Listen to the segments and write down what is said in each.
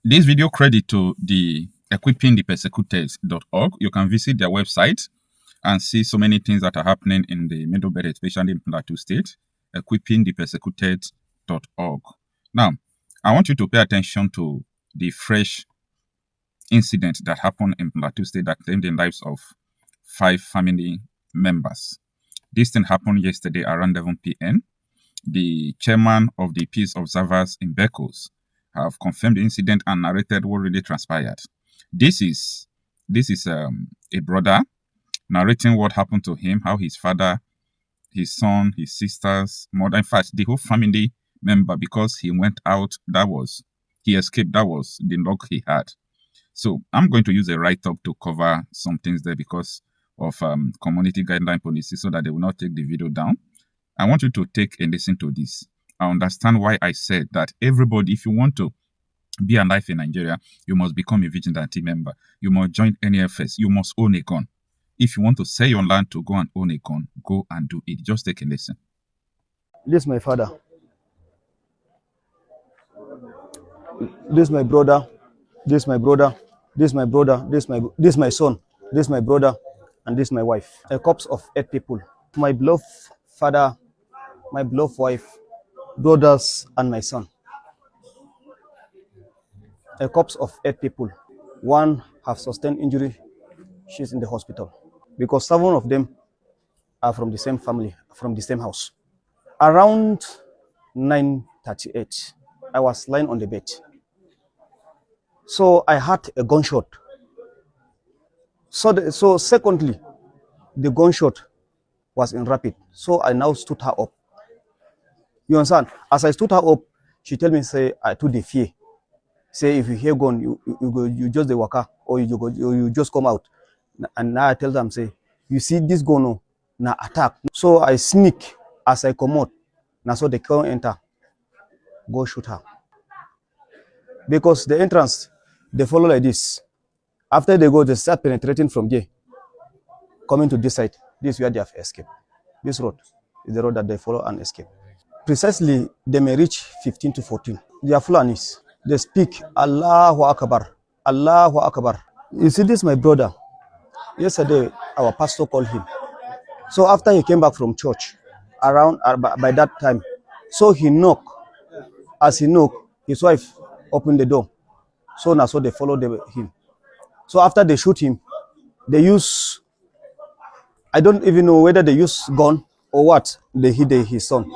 This video credit to the equippingthepersecuted.org. You can visit their website and see so many things that are happening in the Middle Belt, especially in Plateau State. Equippingthepersecuted.org. Now, I want you to pay attention to the fresh incident that happened in Plateau State that claimed the lives of 5 family members. This thing happened yesterday around 11 p.m. The chairman of the peace observers in Bekos have confirmed the incident and narrated what really transpired. This is a brother narrating what happened to him, how his father, his son, his sisters, mother, in fact, the whole family member, because he went out, he escaped, that was the luck he had. So I'm going to use a write-up to cover some things there because of community guideline policy so that they will not take the video down. I want you to take a listen to this. I understand why I said that everybody, if you want to be alive in Nigeria, you must become a vigilante member. You must join NFS. You must own a gun. If you want to sell your land to go and own a gun, go and do it. Just take a listen. This is my father. This is my brother. This is my brother. This is my brother. This is my son. This is my brother, and this is my wife. A corpse of 8 people. My beloved father, my beloved wife, brothers, and my son. A corpse of 8 people. 1 have sustained injury. She's in the hospital because 7 of them are from the same family, from the same house. Around 9:38, I was lying on the bed. So I had a gunshot. So secondly, the gunshot was in rapid. So I now stood her up. You understand? As I stood her up, she tell me, say, I took the fear. Say, if you hear gun, you just the waka, or you just come out. And now I tell them, say, you see this gun, na attack. So I sneak as I come out. Now so they can't enter. Go shoot her. Because the entrance, they follow like this. After they go, they start penetrating from there, coming to this side. This is where they have escaped. This road is the road that they follow and escape. Precisely, they may reach 15 to 14. They are Fulanis. They speak Allahu Akbar, Allahu Akbar. You see, this is my brother. Yesterday, our pastor called him. So after he came back from church, around by that time, so he knocked. As he knocked, his wife opened the door. So now, so they followed him. So after they shoot him, they use, I don't even know whether they use gun or what. They hit his son,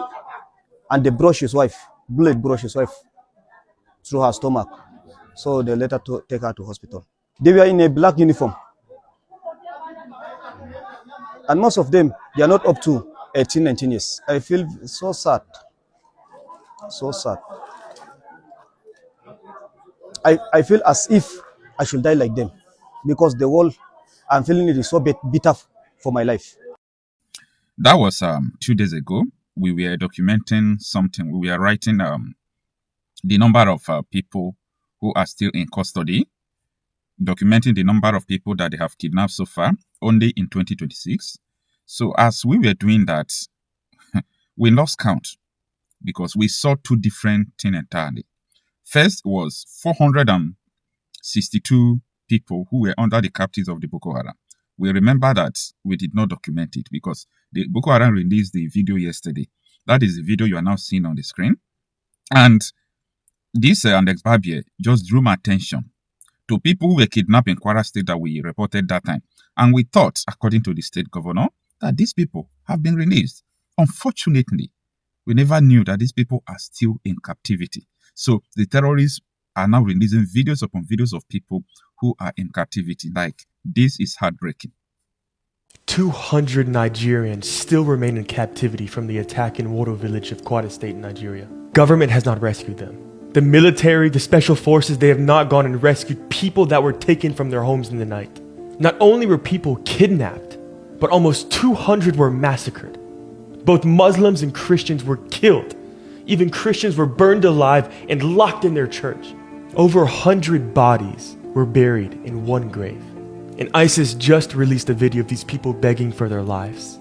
and they brush his wife. Bullet brush his wife through her stomach. So they let her take her to hospital. They were in a black uniform, and most of them, they are not up to 18, 19 years. I feel so sad, so sad. I feel as if I should die like them, because the world, I'm feeling it is so bitter for my life. That was 2 days ago. We were documenting something. We were writing the number of people who are still in custody, documenting the number of people that they have kidnapped so far, only in 2026. So as we were doing that, we lost count because we saw 2 different things entirely. First was 462 people who were under the captives of the Boko Haram. We remember that we did not document it because the Boko Haram released the video yesterday. That is the video you are now seeing on the screen. And this Alex Barbier just drew my attention to people who were kidnapped in Kwara State that we reported that time. And we thought, according to the state governor, that these people have been released. Unfortunately, we never knew that these people are still in captivity. So the terrorists are now releasing videos upon videos of people who are in captivity. Like, this is heartbreaking. 200 Nigerians still remain in captivity from the attack in Woro village of Kwara State, Nigeria. Government has not rescued them. The military, the special forces, they have not gone and rescued people that were taken from their homes in the night. Not only were people kidnapped, but almost 200 were massacred. Both Muslims and Christians were killed. Even Christians were burned alive and locked in their church. Over 100 bodies were buried in one grave. And ISIS just released a video of these people begging for their lives.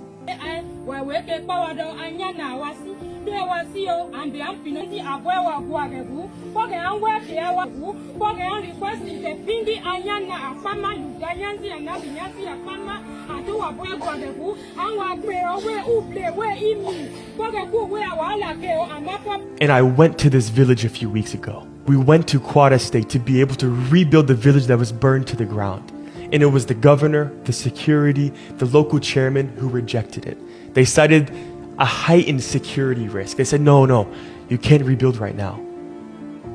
And I went to this village a few weeks ago. We went to Quad Estate to be able to rebuild the village that was burned to the ground. And it was the governor, the security, the local chairman who rejected it. They cited a heightened security risk. They said, no, you can't rebuild right now.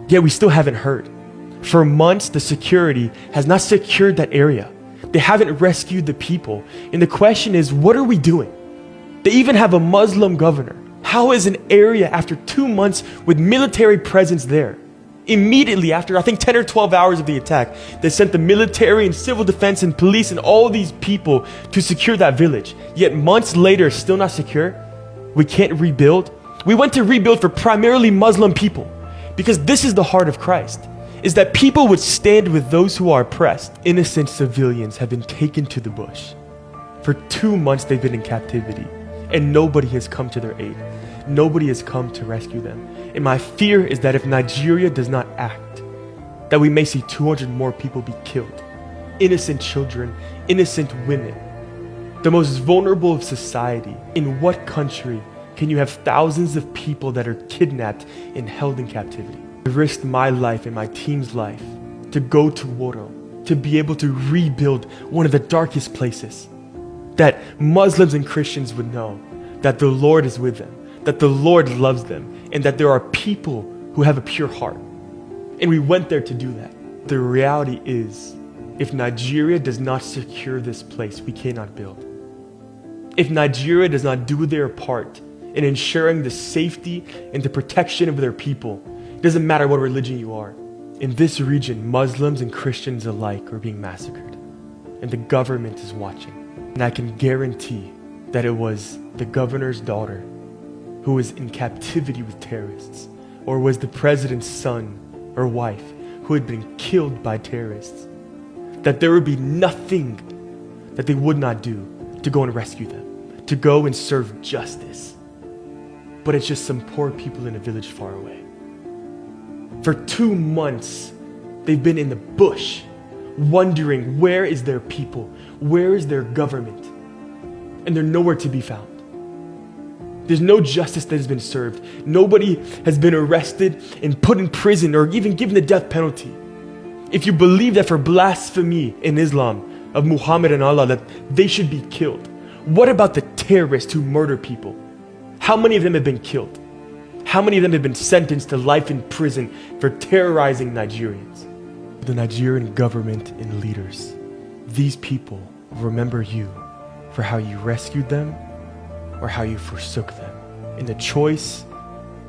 Yet we still haven't heard. For months, the security has not secured that area. They haven't rescued the people. And the question is, what are we doing? They even have a Muslim governor. How is an area after 2 months with military presence there? Immediately after, I think 10 or 12 hours of the attack, they sent the military and civil defense and police and all these people to secure that village. Yet months later, still not secure. We can't rebuild. We went to rebuild for primarily Muslim people because this is the heart of Christ, is that people would stand with those who are oppressed. Innocent civilians have been taken to the bush. For 2 months, they've been in captivity and nobody has come to their aid. Nobody has come to rescue them. And my fear is that if Nigeria does not act, that we may see 200 more people be killed. Innocent children, innocent women. The most vulnerable of society. In what country can you have thousands of people that are kidnapped and held in captivity? I risked my life and my team's life to go to Woro, to be able to rebuild one of the darkest places. That Muslims and Christians would know that the Lord is with them, that the Lord loves them, and that there are people who have a pure heart. And we went there to do that. The reality is, if Nigeria does not secure this place, we cannot build. If Nigeria does not do their part in ensuring the safety and the protection of their people, it doesn't matter what religion you are. In this region, Muslims and Christians alike are being massacred, and the government is watching. And I can guarantee that it was the governor's daughter who was in captivity with terrorists, or was the president's son or wife who had been killed by terrorists, that there would be nothing that they would not do to go and rescue them, to go and serve justice. But it's just some poor people in a village far away. For 2 months, they've been in the bush, wondering where is their people, where is their government, and they're nowhere to be found. There's no justice that has been served. Nobody has been arrested and put in prison or even given the death penalty. If you believe that for blasphemy in Islam of Muhammad and Allah that they should be killed, what about the terrorists who murder people? How many of them have been killed? How many of them have been sentenced to life in prison for terrorizing Nigerians? The Nigerian government and leaders, these people remember you for how you rescued them or how you forsook them. And the choice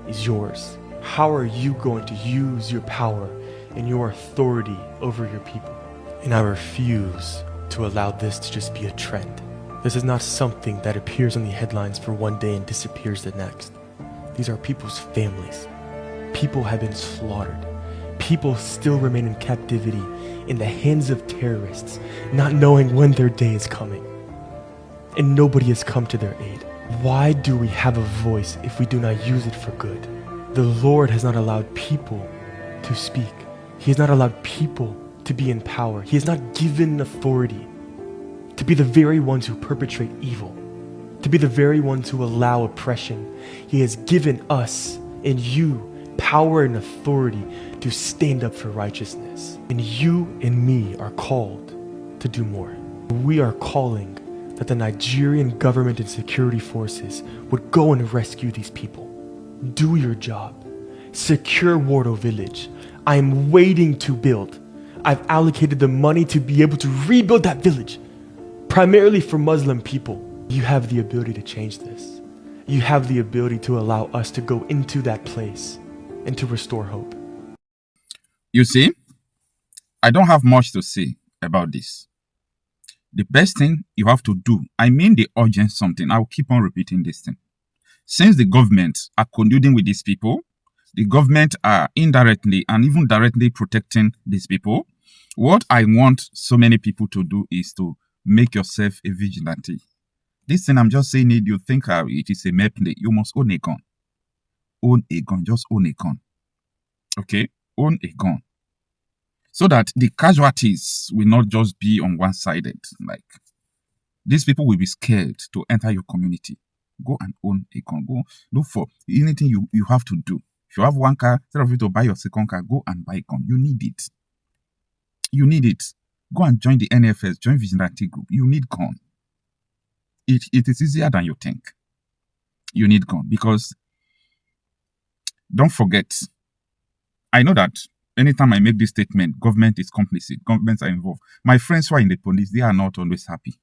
is yours. How are you going to use your power and your authority over your people? And I refuse to allow this to just be a trend. This is not something that appears on the headlines for one day and disappears the next. These are people's families. People have been slaughtered. People still remain in captivity in the hands of terrorists, not knowing when their day is coming. And nobody has come to their aid. Why do we have a voice if we do not use it for good? The Lord has not allowed people to speak. He has not allowed people to be in power. He has not given authority to be the very ones who perpetrate evil, to be the very ones who allow oppression. He has given us and you power and authority to stand up for righteousness. And you and me are called to do more. We are calling that the Nigerian government and security forces would go and rescue these people. Do your job. Secure Wardo Village. I am waiting to build. I've allocated the money to be able to rebuild that village, primarily for Muslim people. You have the ability to change this. You have the ability to allow us to go into that place and to restore hope. You see, I don't have much to say about this. The best thing you have to do, I mean the urgent something, I'll keep on repeating this thing. Since the government are colluding with these people, the government are indirectly and even directly protecting these people, what I want so many people to do is to make yourself a vigilante. This thing I'm just saying it, you think it is a mere play, you must own a gun. own a gun. Just own a gun. Okay? Own a gun. So that the casualties will not just be on one-sided. Like, these people will be scared to enter your community. Go and own a gun. Go look for anything you have to do. If you have one car, instead of you to buy your second car, go and buy a gun. You need it. You need it. Go and join the NFS, join vigilante group. You need gun. It is easier than you think. You need gun because don't forget, I know that anytime I make this statement, government is complicit, governments are involved. My friends who are in the police, they are not always happy.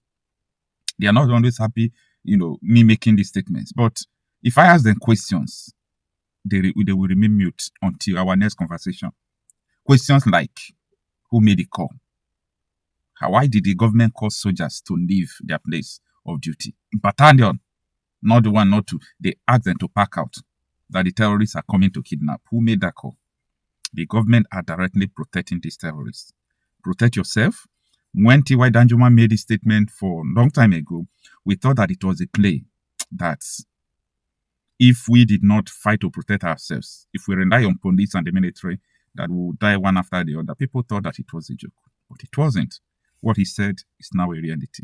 They are not always happy, me making these statements. But if I ask them questions, they will remain mute until our next conversation. Questions like, who made the call? Why did the government call soldiers to leave their place of duty? Battalion, not the one, not two. They asked them to pack out, that the terrorists are coming to kidnap. Who made that call? The government are directly protecting these terrorists. Protect yourself. When T.Y. Danjuma made this statement for a long time ago, we thought that it was a play, that if we did not fight to protect ourselves, if we rely on police and the military, that we would die one after the other. People thought that it was a joke, but it wasn't. What he said is now a reality.